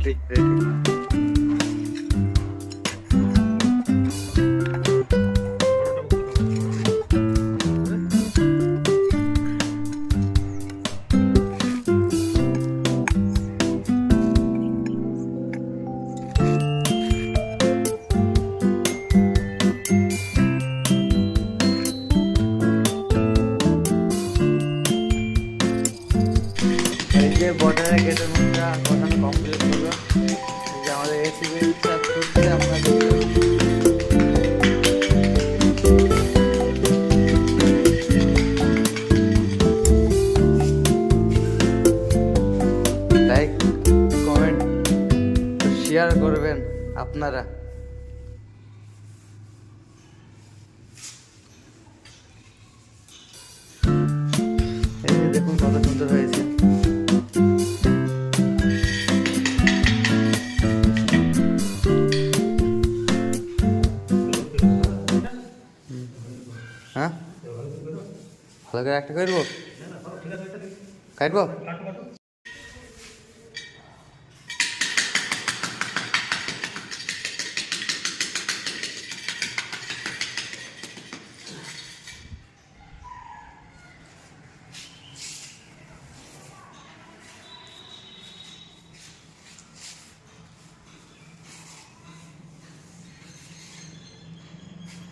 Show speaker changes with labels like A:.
A: Ready ready. এই যে বর্ডারের গেটের মধ্যে বসানো কমপ্লিট হলো। এই যে আমাদের এসি বিলটা খুলতে আপনাদের লাইক কমেন্ট শেয়ার করবেন আপনারা। এই যে দেখুন কত সুন্দর হয়েছে। হ্যাঁ ভালো করে একটা করবো, কাটবো।